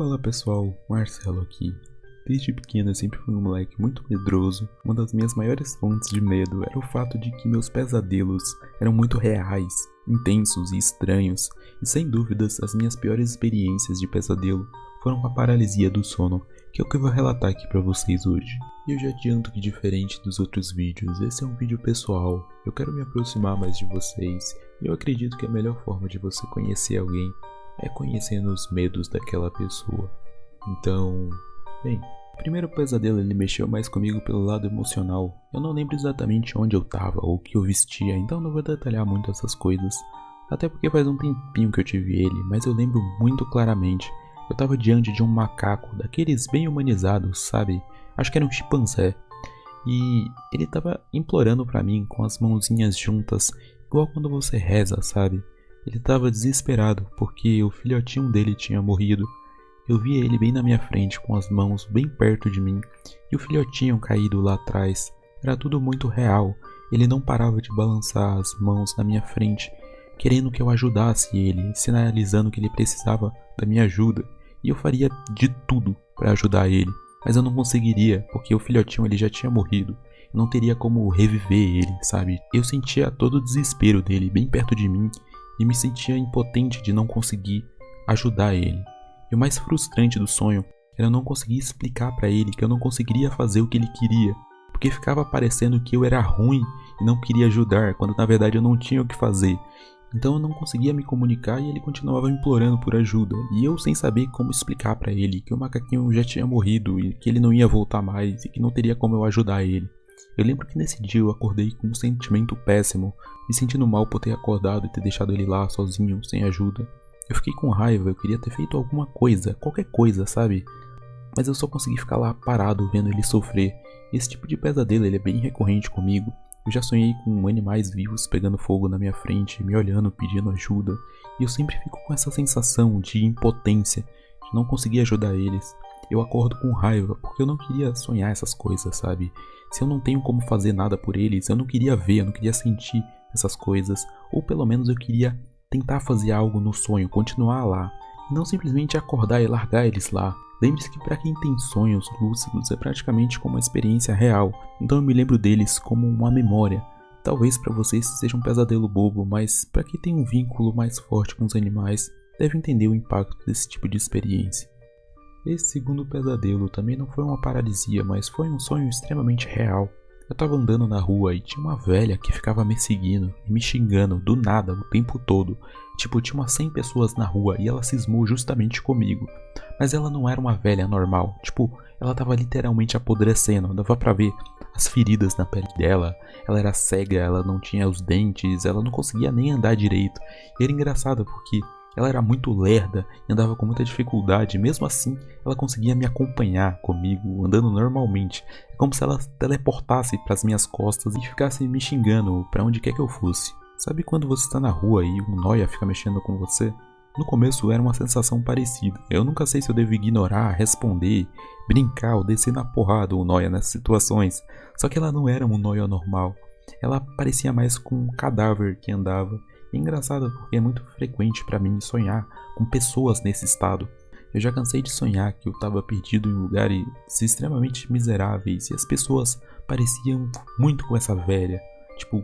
Fala pessoal, Marcelo aqui. Desde pequeno eu sempre fui um moleque muito medroso. Uma das minhas maiores fontes de medo era o fato de que meus pesadelos eram muito reais, intensos e estranhos. E sem dúvidas, as minhas piores experiências de pesadelo foram com a paralisia do sono, que é o que eu vou relatar aqui pra vocês hoje. E eu já adianto que, diferente dos outros vídeos, esse é um vídeo pessoal. Eu quero me aproximar mais de vocês e eu acredito que a melhor forma de você conhecer alguém é conhecendo os medos daquela pessoa. Então, bem, o primeiro pesadelo ele mexeu mais comigo pelo lado emocional. Eu não lembro exatamente onde eu tava ou o que eu vestia, então não vou detalhar muito essas coisas. Até porque faz um tempinho que eu tive ele, mas eu lembro muito claramente. Eu tava diante de um macaco, daqueles bem humanizados, sabe? Acho que era um chimpanzé. E ele tava implorando pra mim com as mãozinhas juntas, igual quando você reza, sabe? Ele estava desesperado porque o filhotinho dele tinha morrido. Eu via ele bem na minha frente com as mãos bem perto de mim e o filhotinho caído lá atrás. Era tudo muito real. Ele não parava de balançar as mãos na minha frente, querendo que eu ajudasse ele, sinalizando que ele precisava da minha ajuda. E eu faria de tudo para ajudar ele, mas eu não conseguiria porque o filhotinho ele já tinha morrido. Eu não teria como reviver ele, sabe? Eu sentia todo o desespero dele bem perto de mim e me sentia impotente de não conseguir ajudar ele. E o mais frustrante do sonho era eu não conseguir explicar pra ele que eu não conseguiria fazer o que ele queria, porque ficava parecendo que eu era ruim e não queria ajudar, quando na verdade eu não tinha o que fazer. Então eu não conseguia me comunicar e ele continuava implorando por ajuda, e eu sem saber como explicar pra ele que o macaquinho já tinha morrido e que ele não ia voltar mais e que não teria como eu ajudar ele. Eu lembro que nesse dia eu acordei com um sentimento péssimo, me sentindo mal por ter acordado e ter deixado ele lá sozinho, sem ajuda. Eu fiquei com raiva, eu queria ter feito alguma coisa, qualquer coisa, sabe? Mas eu só consegui ficar lá parado vendo ele sofrer. Esse tipo de pesadelo ele é bem recorrente comigo. Eu já sonhei com animais vivos pegando fogo na minha frente, me olhando, pedindo ajuda. E eu sempre fico com essa sensação de impotência, de não conseguir ajudar eles. Eu acordo com raiva, porque eu não queria sonhar essas coisas, sabe? Se eu não tenho como fazer nada por eles, eu não queria ver, eu não queria sentir essas coisas. Ou pelo menos eu queria tentar fazer algo no sonho, continuar lá. E não simplesmente acordar e largar eles lá. Lembre-se que para quem tem sonhos lúcidos é praticamente como uma experiência real. Então eu me lembro deles como uma memória. Talvez para vocês seja um pesadelo bobo, mas para quem tem um vínculo mais forte com os animais, deve entender o impacto desse tipo de experiência. Esse segundo pesadelo também não foi uma paralisia, mas foi um sonho extremamente real. Eu tava andando na rua e tinha uma velha que ficava me seguindo e me xingando do nada o tempo todo. Tipo, tinha umas 100 pessoas na rua e ela cismou justamente comigo. Mas ela não era uma velha normal, tipo, ela tava literalmente apodrecendo, dava pra ver as feridas na pele dela. Ela era cega, ela não tinha os dentes, ela não conseguia nem andar direito. E era engraçado porque ela era muito lerda e andava com muita dificuldade, mesmo assim ela conseguia me acompanhar comigo, andando normalmente. É como se ela teleportasse para as minhas costas e ficasse me xingando para onde quer que eu fosse. Sabe quando você está na rua e um nóia fica mexendo com você? No começo era uma sensação parecida. Eu nunca sei se eu devo ignorar, responder, brincar ou descer na porrada o nóia nessas situações. Só que ela não era um nóia normal. Ela parecia mais com um cadáver que andava. É engraçado porque é muito frequente pra mim sonhar com pessoas nesse estado. Eu já cansei de sonhar que eu estava perdido em lugares extremamente miseráveis e as pessoas pareciam muito com essa velha. Tipo,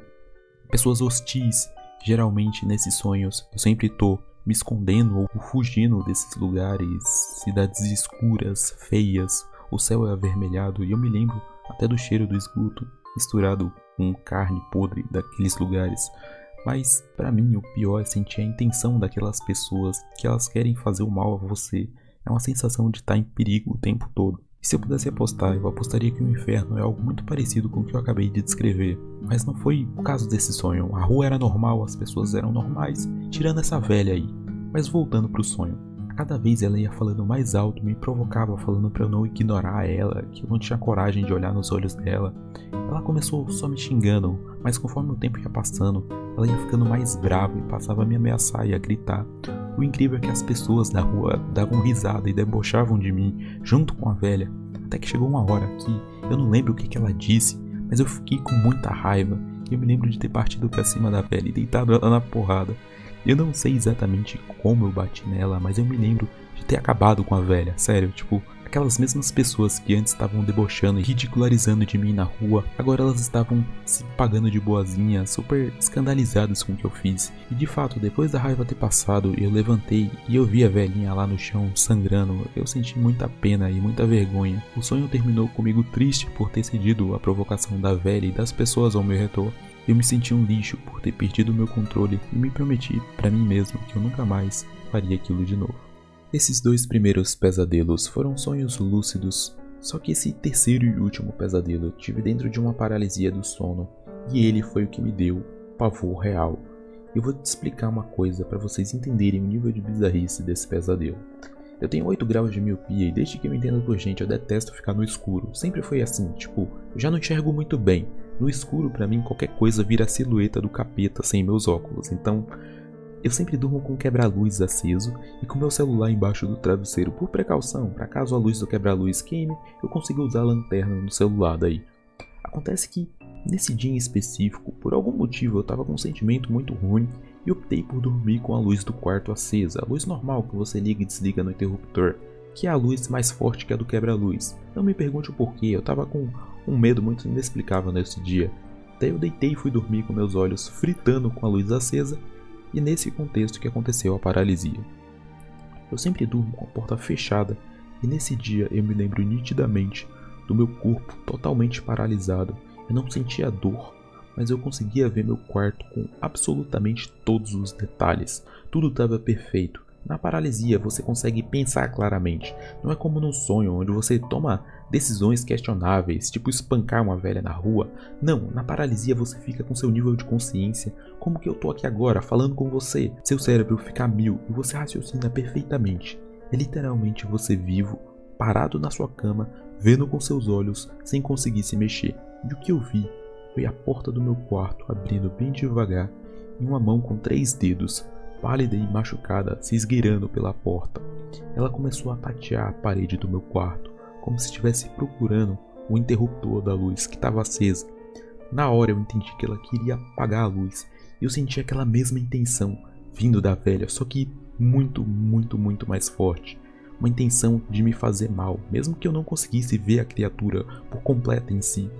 pessoas hostis. Geralmente nesses sonhos eu sempre tô me escondendo ou fugindo desses lugares, cidades escuras, feias, o céu é avermelhado e eu me lembro até do cheiro do esgoto misturado com carne podre daqueles lugares. Mas pra mim o pior é sentir a intenção daquelas pessoas, que elas querem fazer o mal a você. É uma sensação de estar em perigo o tempo todo. E se eu pudesse apostar, eu apostaria que o inferno é algo muito parecido com o que eu acabei de descrever. Mas não foi o caso desse sonho. A rua era normal, as pessoas eram normais, tirando essa velha aí. Mas voltando pro sonho. Cada vez ela ia falando mais alto, me provocava falando pra eu não ignorar ela, que eu não tinha coragem de olhar nos olhos dela. Ela começou só me xingando, mas conforme o tempo ia passando, ela ia ficando mais brava e passava a me ameaçar e a gritar. O incrível é que as pessoas da rua davam risada e debochavam de mim, junto com a velha. Até que chegou uma hora que eu não lembro o que ela disse, mas eu fiquei com muita raiva. E eu me lembro de ter partido pra cima da velha e deitado ela na porrada. Eu não sei exatamente como eu bati nela, mas eu me lembro de ter acabado com a velha, sério, tipo, aquelas mesmas pessoas que antes estavam debochando e ridicularizando de mim na rua, agora elas estavam se pagando de boazinha, super escandalizadas com o que eu fiz. E de fato, depois da raiva ter passado, eu levantei e eu vi a velhinha lá no chão, sangrando. Eu senti muita pena e muita vergonha. O sonho terminou comigo triste por ter cedido à provocação da velha e das pessoas ao meu redor. Eu me senti um lixo por ter perdido o meu controle e me prometi pra mim mesmo que eu nunca mais faria aquilo de novo. Esses 2 primeiros pesadelos foram sonhos lúcidos, só que esse terceiro e último pesadelo eu tive dentro de uma paralisia do sono, e ele foi o que me deu pavor real. Eu vou te explicar uma coisa para vocês entenderem o nível de bizarrice desse pesadelo. Eu tenho 8 graus de miopia e desde que eu me entendo por gente eu detesto ficar no escuro. Sempre foi assim, tipo, eu já não enxergo muito bem. No escuro pra mim qualquer coisa vira a silhueta do capeta sem meus óculos, então eu sempre durmo com o quebra-luz aceso e com meu celular embaixo do travesseiro por precaução, para caso a luz do quebra-luz queime, eu consiga usar a lanterna no celular daí. Acontece que, nesse dia em específico, por algum motivo eu tava com um sentimento muito ruim e optei por dormir com a luz do quarto acesa, a luz normal que você liga e desliga no interruptor, que é a luz mais forte que a do quebra-luz. Não me pergunte o porquê, eu tava com um medo muito inexplicável nesse dia. Daí eu deitei e fui dormir com meus olhos fritando com a luz acesa. E nesse contexto que aconteceu a paralisia. Eu sempre durmo com a porta fechada e nesse dia eu me lembro nitidamente do meu corpo totalmente paralisado. Eu não sentia dor, mas eu conseguia ver meu quarto com absolutamente todos os detalhes. Tudo estava perfeito. Na paralisia você consegue pensar claramente. Não é como no sonho onde você toma decisões questionáveis, tipo espancar uma velha na rua. Não, na paralisia você fica com seu nível de consciência, como que eu tô aqui agora falando com você. Seu cérebro fica a 1000 e você raciocina perfeitamente. É literalmente você vivo, parado na sua cama, vendo com seus olhos, sem conseguir se mexer. E o que eu vi foi a porta do meu quarto abrindo bem devagar e uma mão com 3 dedos, pálida e machucada, se esgueirando pela porta. Ela começou a tatear a parede do meu quarto, como se estivesse procurando o interruptor da luz que estava acesa. Na hora eu entendi que ela queria apagar a luz, e eu senti aquela mesma intenção vindo da velha, só que muito mais forte. Uma intenção de me fazer mal, mesmo que eu não conseguisse ver a criatura por completo em si.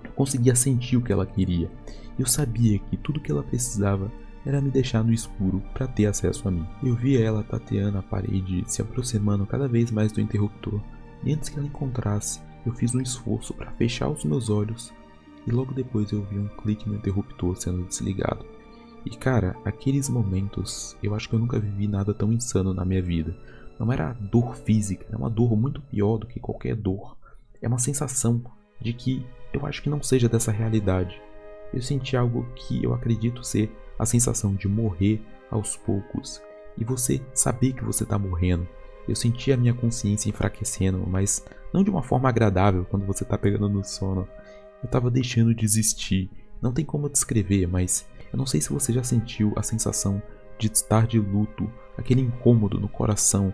Eu conseguia sentir o que ela queria. Eu sabia que tudo que ela precisava era me deixar no escuro para ter acesso a mim. Eu via ela tateando a parede, se aproximando cada vez mais do interruptor, e antes que ela encontrasse, eu fiz um esforço para fechar os meus olhos, e logo depois eu vi um clique no interruptor sendo desligado. E cara, aqueles momentos, eu acho que eu nunca vivi nada tão insano na minha vida. Não era dor física, é uma dor muito pior do que qualquer dor. É uma sensação de que eu acho que não seja dessa realidade. Eu senti algo que eu acredito ser a sensação de morrer aos poucos e você saber que você está morrendo. Eu senti a minha consciência enfraquecendo, mas não de uma forma agradável quando você está pegando no sono. Eu estava deixando de existir. Não tem como descrever, mas eu não sei se você já sentiu a sensação de estar de luto, aquele incômodo no coração.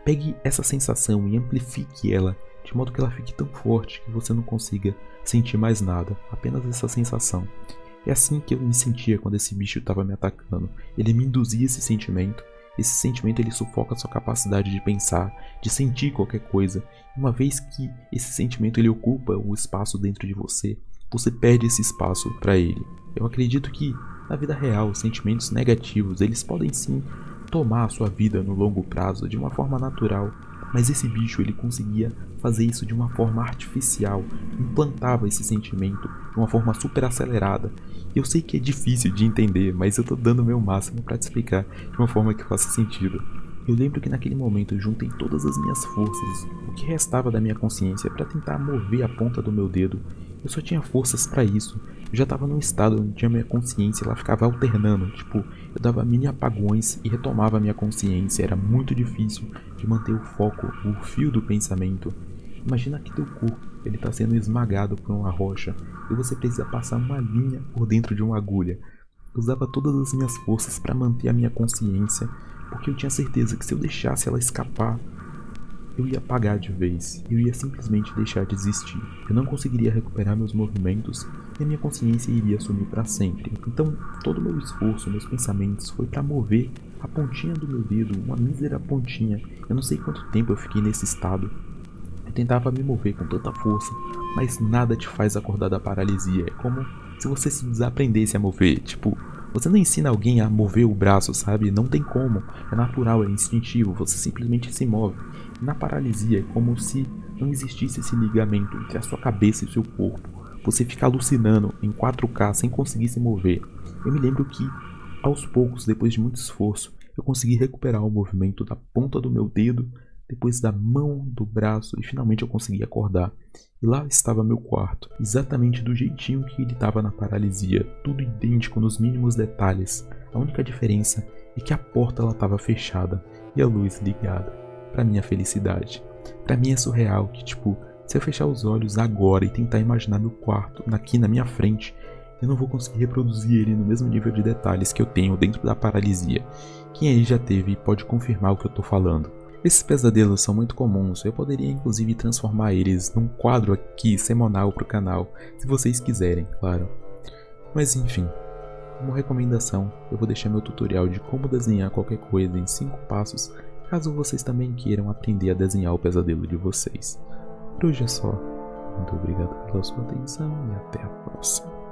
Pegue essa sensação e amplifique ela, de modo que ela fique tão forte que você não consiga sentir mais nada, apenas essa sensação. É assim que eu me sentia quando esse bicho estava me atacando. Ele me induzia esse sentimento. Esse sentimento ele sufoca a sua capacidade de pensar, de sentir qualquer coisa. Uma vez que esse sentimento ele ocupa o espaço dentro de você, você perde esse espaço para ele. Eu acredito que na vida real, os sentimentos negativos eles podem sim tomar a sua vida no longo prazo de uma forma natural. Mas esse bicho ele conseguia fazer isso de uma forma artificial, implantava esse sentimento de uma forma super acelerada. Eu sei que é difícil de entender, mas eu tô dando o meu máximo para te explicar de uma forma que faça sentido. Eu lembro que naquele momento eu juntei todas as minhas forças, o que restava da minha consciência para tentar mover a ponta do meu dedo. Eu só tinha forças para isso. Eu já estava num estado onde a minha consciência ela ficava alternando, tipo, eu dava mini apagões e retomava a minha consciência. Era muito difícil de manter o foco, o fio do pensamento. Imagina que teu corpo ele está sendo esmagado por uma rocha e você precisa passar uma linha por dentro de uma agulha. Eu usava todas as minhas forças para manter a minha consciência, porque eu tinha certeza que se eu deixasse ela escapar, eu ia apagar de vez, eu ia simplesmente deixar de existir. Eu não conseguiria recuperar meus movimentos e a minha consciência iria sumir para sempre. Então, todo o meu esforço, meus pensamentos foi para mover A pontinha do meu dedo, uma mísera pontinha. Eu não sei quanto tempo eu fiquei nesse estado. Eu tentava me mover com tanta força, mas nada te faz acordar da paralisia. É como se você se desaprendesse a mover. Tipo, você não ensina alguém a mover o braço, sabe? Não tem como. É natural, é instintivo. Você simplesmente se move. E na paralisia é como se não existisse esse ligamento entre a sua cabeça e o seu corpo. Você fica alucinando em 4K sem conseguir se mover. Eu me lembro que, aos poucos, depois de muito esforço, eu consegui recuperar o movimento da ponta do meu dedo, depois da mão, do braço, e finalmente eu consegui acordar. E lá estava meu quarto, exatamente do jeitinho que ele estava na paralisia, tudo idêntico nos mínimos detalhes. A única diferença é que a porta estava fechada e a luz ligada. Para minha felicidade. Para mim é surreal que, tipo, se eu fechar os olhos agora e tentar imaginar meu quarto aqui na minha frente, eu não vou conseguir reproduzir ele no mesmo nível de detalhes que eu tenho dentro da paralisia. Quem aí já teve pode confirmar o que eu tô falando. Esses pesadelos são muito comuns, eu poderia inclusive transformar eles num quadro aqui semanal pro canal, se vocês quiserem, claro. Mas enfim, como recomendação, eu vou deixar meu tutorial de como desenhar qualquer coisa em 5 passos, caso vocês também queiram aprender a desenhar o pesadelo de vocês. Por hoje é só. Muito obrigado pela sua atenção e até a próxima.